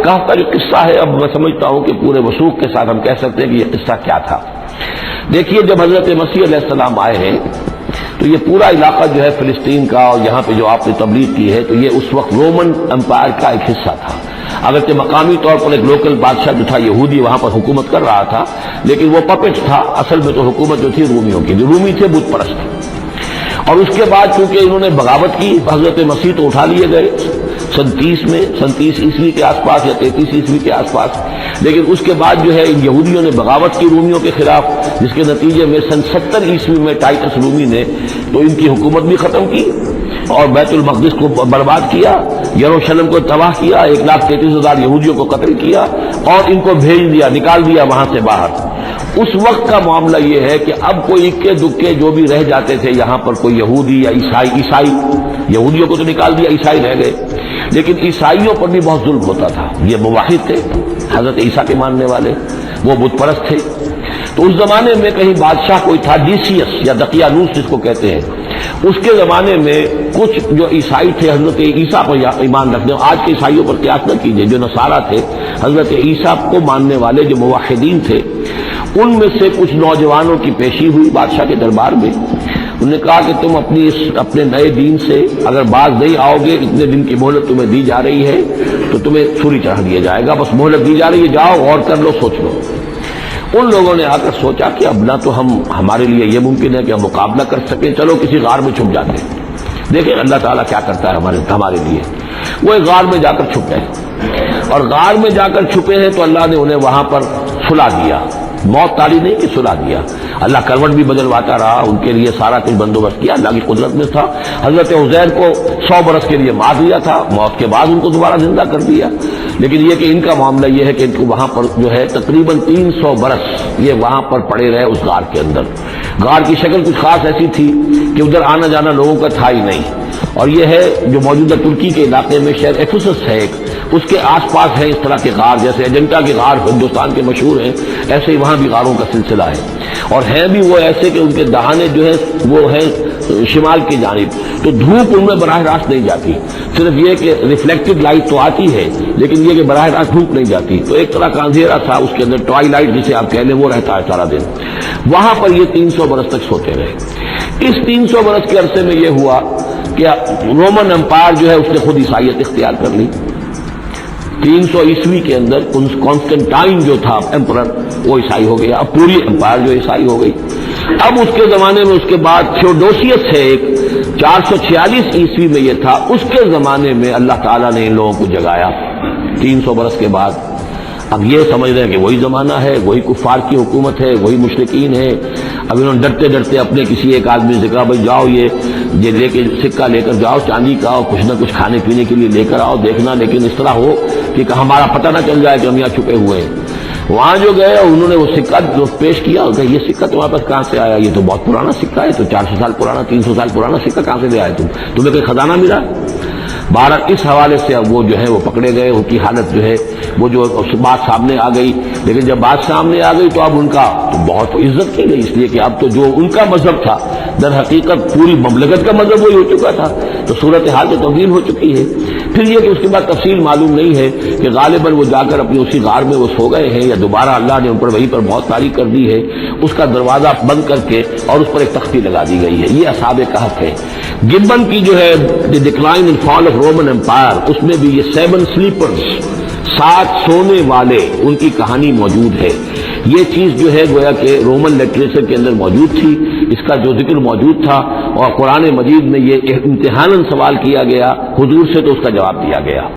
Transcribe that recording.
کہف کا جو قصہ ہے، اب میں سمجھتا ہوں کہ پورے وثوق کے ساتھ ہم کہہ سکتے ہیں کہ یہ قصہ کیا تھا۔ دیکھیے، جب حضرت مسیح علیہ السلام آئے ہیں تو یہ پورا علاقہ جو ہے فلسطین کا، اور یہاں پہ جو آپ نے تبلیغ کی ہے، تو یہ اس وقت رومن امپائر کا ایک حصہ تھا۔ اگرچہ مقامی طور پر ایک لوکل بادشاہ جو تھا یہودی وہاں پر حکومت کر رہا تھا، لیکن وہ پپٹ تھا، اصل میں تو حکومت جو تھی رومیوں کی، جو رومی تھے بت پرست۔ اور اس کے بعد چونکہ انہوں نے بغاوت کی، حضرت مسیح تو اٹھا لیے گئے سن 30 عیسوی کے آس پاس یا 33 عیسوی کے آس پاس، لیکن اس کے بعد جو ہے ان یہودیوں نے بغاوت کی رومیوں کے خلاف، جس کے نتیجے میں سن 70 عیسوی میں ٹائٹس رومی نے تو ان کی حکومت بھی ختم کی اور بیت المقدس کو برباد کیا، یروشلم کو تباہ کیا، 1,33,000 یہودیوں کو قتل کیا اور ان کو بھیج دیا، نکال دیا وہاں سے باہر۔ اس وقت کا معاملہ یہ ہے کہ اب کوئی اکے دکے جو بھی رہ جاتے تھے یہاں پر، کوئی یہودی یا عیسائی، یہودیوں کو تو نکال دیا، عیسائی رہ گئے، لیکن عیسائیوں پر بھی بہت ظلم ہوتا تھا۔ یہ موحد تھے، حضرت عیسیٰ کے ماننے والے، وہ بت پرست تھے۔ تو اس زمانے میں کہیں بادشاہ کوئی تھا، ڈیسیس یا دقیانوس جس کو کہتے ہیں، اس کے زمانے میں کچھ جو عیسائی تھے حضرت عیسیٰ پر ایمان رکھنے، آج کے عیسائیوں پر قیاس نہ کیجیے، جو نصارہ تھے حضرت عیسیٰ کو ماننے والے جو موحدین تھے، ان میں سے کچھ نوجوانوں کی پیشی ہوئی بادشاہ کے دربار میں۔ انہوں نے کہا کہ تم اپنے نئے دین سے اگر باز نہیں آؤ گے، اتنے دن کی مہلت تمہیں دی جا رہی ہے تو تمہیں سولی چڑھا دیا جائے گا، بس مہلت دی جا رہی ہے، جاؤ غور کر لو، سوچ لو۔ ان لوگوں نے آ کر سوچا کہ اب نہ تو ہمارے لیے یہ ممکن ہے کہ ہم مقابلہ کر سکیں، چلو کسی غار میں چھپ جاتے ہیں، دیکھیں اللہ تعالیٰ کیا کرتا ہے ہمارے لیے۔ وہ ایک غار میں جا کر چھپ گئے، اور غار میں جا کر چھپے ہیں تو اللہ نے انہیں وہاں پر سلا دیا، موت تاری نہیں کہ سلا دیا۔ اللہ کروٹ بھی بدلواتا رہا، ان کے لیے سارا کچھ بندوبست کیا، اللہ کی قدرت میں تھا۔ حضرت عزیر کو 100 برس کے لیے مار دیا تھا، موت کے بعد ان کو دوبارہ زندہ کر دیا۔ لیکن یہ کہ ان کا معاملہ یہ ہے کہ ان کو وہاں پر جو ہے تقریباً 300 برس یہ وہاں پر پڑے رہے اس غار کے اندر۔ غار کی شکل کچھ خاص ایسی تھی کہ ادھر آنا جانا لوگوں کا تھا ہی نہیں، اور یہ ہے جو موجودہ ترکی کے علاقے میں شہر ایفسس ہے ایک، اس کے آس پاس ہیں اس طرح کے غار، جیسے اجنتا کے غار ہندوستان کے مشہور ہیں، ایسے ہی وہاں بھی غاروں کا سلسلہ ہے، اور ہیں بھی وہ ایسے کہ ان کے دہانے جو ہے وہ ہیں شمال کی جانب، تو دھوپ ان میں براہ راست نہیں جاتی، صرف یہ کہ ریفلیکٹڈ لائٹ تو آتی ہے لیکن یہ کہ براہ راست دھوپ نہیں جاتی، تو ایک طرح کا اندھیرا تھا اس کے اندر، ٹوائی لائٹ جسے آپ کہہ لیں، وہ رہتا ہے سارا دن۔ وہاں پر یہ 300 برس تک سوتے رہے۔ اس 300 برس کے عرصے میں یہ ہوا کہ رومن امپائر جو ہے اس نے خود عیسائیت اختیار کر لی۔ 300 عیسوی کے اندر کانسٹنٹائن جو تھا ایمپرر، وہ عیسائی ہو گیا، اب پوری امپائر جو عیسائی ہو گئی۔ اب اس کے زمانے میں اس کے بعد تھیوڈوسیس ہے ایک، 446 عیسوی میں یہ تھا، اس کے زمانے میں اللہ تعالیٰ نے ان لوگوں کو جگایا 300 برس کے بعد۔ اب یہ سمجھ رہے ہیں کہ وہی زمانہ ہے، وہی کفار کی حکومت ہے، وہی مشرکین ہے۔ اب انہوں نے ڈرتے ڈرتے اپنے کسی ایک آدمی سے کہا بھائی جاؤ یہ لے کے سکہ لے کر جاؤ چاندی کا، اور کچھ نہ کچھ کھانے پینے کے لیے لے کر آؤ، دیکھنا لیکن اس طرح ہو کہ ہمارا پتہ نہ چل جائے کہ ہم یہاں چھپے ہوئے ہیں۔ وہاں جو گئے انہوں نے وہ سکہ جو پیش کیا، کہ یہ سکہ تمہارے پاس کہاں سے آیا؟ یہ تو بہت پرانا سکہ ہے، تو 400 سال پرانا، 300 سال پرانا سکہ کہاں سے لے آئے تمہیں کوئی خزانہ ملا؟ بہرحال اس حوالے سے اب وہ جو ہے وہ پکڑے گئے، ان کی حالت جو ہے وہ جو بات سامنے آ گئی، لیکن جب بات سامنے آ گئی تو اب ان کا تو بہت عزت کی گئی، اس لیے کہ اب تو جو ان کا مذہب تھا در حقیقت پوری مملکت کا مذہب وہی ہو چکا تھا، تو صورتحال تو تبدیل ہو چکی ہے۔ پھر یہ کہ اس کے بعد تفصیل معلوم نہیں ہے کہ غالباً وہ جا کر اپنی اسی غار میں وہ سو گئے ہیں، یا دوبارہ اللہ نے ان پر وہیں پر موت طاری کر دی ہے، اس کا دروازہ بند کر کے اور اس پر ایک تختی لگا دی گئی ہے۔ یہ اصحاب کہف ہے۔ گبن کی جو ہے the decline and fall of Roman empire, اس میں بھی یہ 7 سلیپرز، 7 سونے والے، ان کی کہانی موجود ہے۔ یہ چیز جو ہے گویا کہ رومن لٹریچر کے اندر موجود تھی، اس کا جو ذکر موجود تھا، اور قرآن مجید میں یہ امتحاناً سوال کیا گیا حضور سے، تو اس کا جواب دیا گیا۔